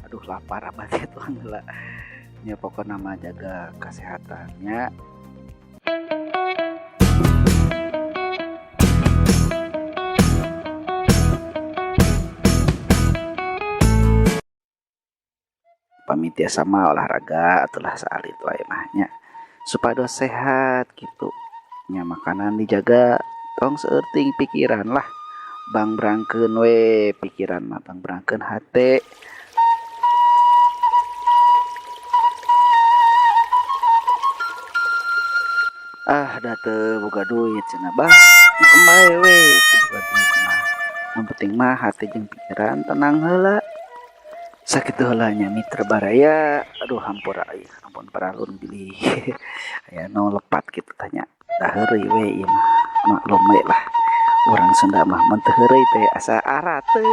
aduh lapar abah itu lah ya pokoknya nama jaga kesehatannya. Pamit ya sama olahraga atulah saat itu emahnya supaya sehat gitu nya makanan dijaga tong seerting pikiran lah bang berangkeun we pikiran mah bang berangkeun hate. Da teu boga duit cenah bah kembali we boga duit mah yang penting mah hati jeung pikiran tenang heula sakitu heula nya mitra baraya. Aduh hampura aya ampun paralun bilih aya nu lepat kitu tanya da heureuy we ieu mah maklum we lah urang Sunda mah mun teu heureuy teh asa ara teu.